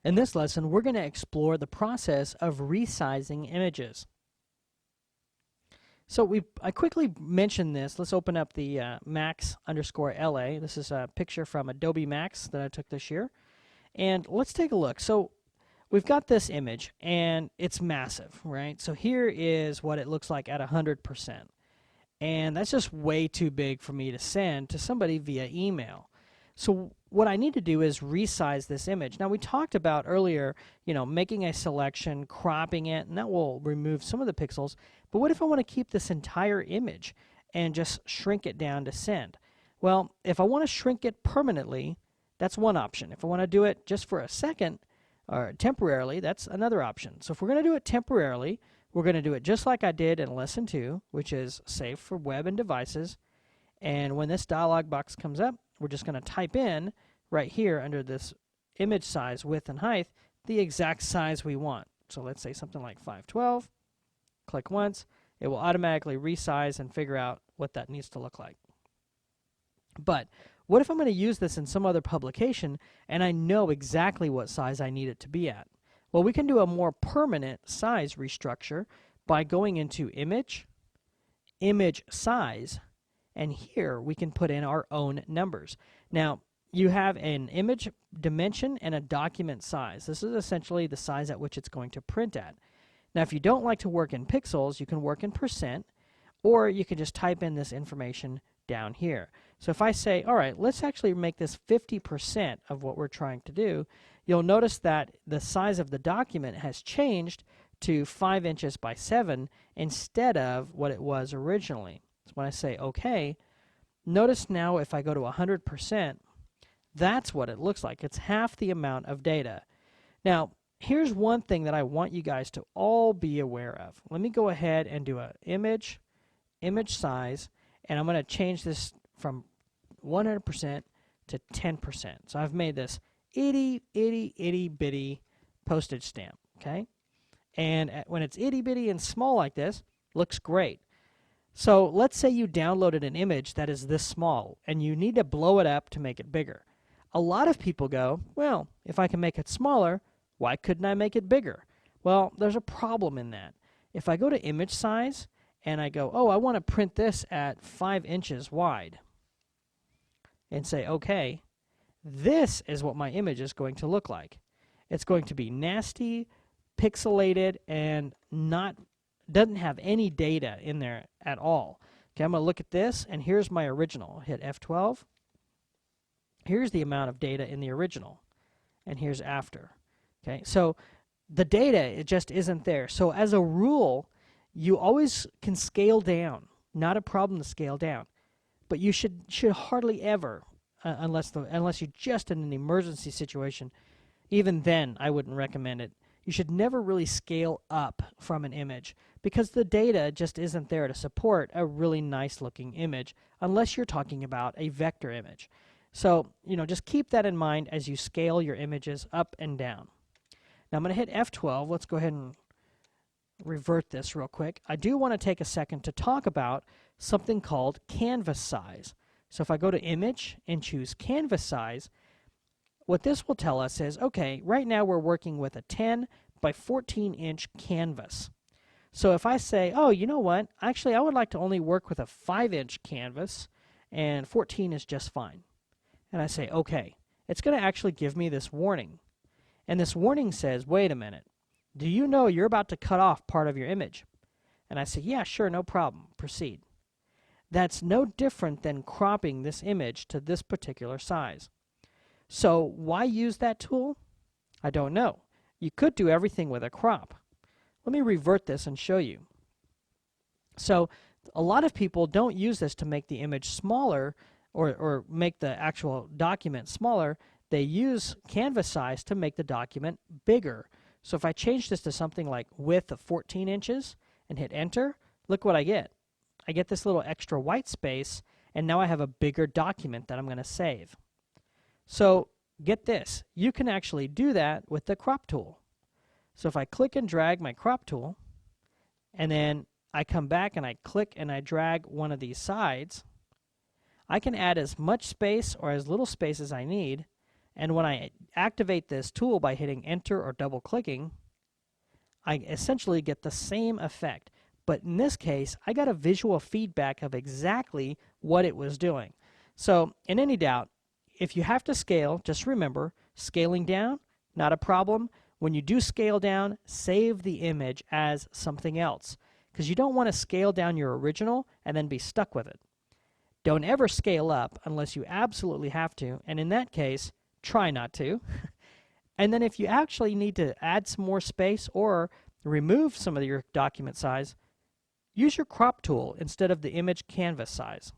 In this lesson, we're going to explore the process of resizing images. So I quickly mentioned this. Let's open up the Max_LA. This is a picture from Adobe Max that I took this year. And let's take a look. So we've got this image, and it's massive, right? So here is what it looks like at 100%. And that's just way too big for me to send to somebody via email. So what I need to do is resize this image. Now we talked about earlier, making a selection, cropping it, and that will remove some of the pixels. But what if I want to keep this entire image and just shrink it down to send? Well, if I want to shrink it permanently, that's one option. If I want to do it just for a second or temporarily, that's another option. So if we're going to do it temporarily, we're going to do it just like I did in lesson 2, which is save for web and devices. And when this dialog box comes up, we're just going to type in right here under this image size, width, and height, the exact size we want. So let's say something like 512. Click once. It will automatically resize and figure out what that needs to look like. But what if I'm going to use this in some other publication and I know exactly what size I need it to be at? Well, we can do a more permanent size restructure by going into Image, Image Size, and here we can put in our own numbers. Now, you have an image dimension and a document size. This is essentially the size at which it's going to print at. Now, if you don't like to work in pixels, you can work in percent, or you can just type in this information down here. So if I say, all right, let's actually make this 50% of what we're trying to do, you'll notice that the size of the document has changed to 5 inches by 7 instead of what it was originally. So when I say OK, notice now if I go to 100%, that's what it looks like. It's half the amount of data. Now, here's one thing that I want you guys to all be aware of. Let me go ahead and do an image size, and I'm going to change this from 100% to 10%. So I've made this itty bitty postage stamp, okay? And when it's itty bitty and small like this, looks great. So let's say you downloaded an image that is this small and you need to blow it up to make it bigger. A lot of people go, well, if I can make it smaller, why couldn't I make it bigger? Well, there's a problem in that. If I go to image size and I go, oh, I want to print this at 5 inches wide and say, okay, this is what my image is going to look like. It's going to be nasty, pixelated, and doesn't have any data in there at all. Okay, I'm going to look at this, and here's my original. Hit F12. Here's the amount of data in the original, and here's after. Okay, so the data, it just isn't there. So as a rule, you always can scale down. Not a problem to scale down, but you should hardly ever, unless you're just in an emergency situation. Even then, I wouldn't recommend it. You should never really scale up from an image because the data just isn't there to support a really nice looking image unless you're talking about a vector image. So, just keep that in mind as you scale your images up and down. Now I'm going to hit F12. Let's go ahead and revert this real quick. I do want to take a second to talk about something called canvas size. So if I go to image and choose canvas size, what this will tell us is, okay, right now we're working with a 10 by 14 inch canvas. So if I say, oh, you know what, actually I would like to only work with a 5-inch canvas and 14 is just fine. And I say, okay, it's going to actually give me this warning. And this warning says, wait a minute, do you know you're about to cut off part of your image? And I say, yeah, sure, no problem, proceed. That's no different than cropping this image to this particular size. So why use that tool? I don't know. You could do everything with a crop. Let me revert this and show you. So a lot of people don't use this to make the image smaller or make the actual document smaller. They use canvas size to make the document bigger. So if I change this to something like width of 14 inches and hit enter, look what I get. I get this little extra white space, and now I have a bigger document that I'm going to save. So get this, you can actually do that with the crop tool. So if I click and drag my crop tool, and then I come back and I click and I drag one of these sides, I can add as much space or as little space as I need, And when I activate this tool by hitting enter or double clicking, I essentially get the same effect. But in this case, I got a visual feedback of exactly what it was doing. So in any doubt, if you have to scale, just remember, scaling down, not a problem. When you do scale down, save the image as something else, because you don't want to scale down your original and then be stuck with it. Don't ever scale up unless you absolutely have to, and in that case, try not to. And then if you actually need to add some more space or remove some of your document size, use your crop tool instead of the image canvas size.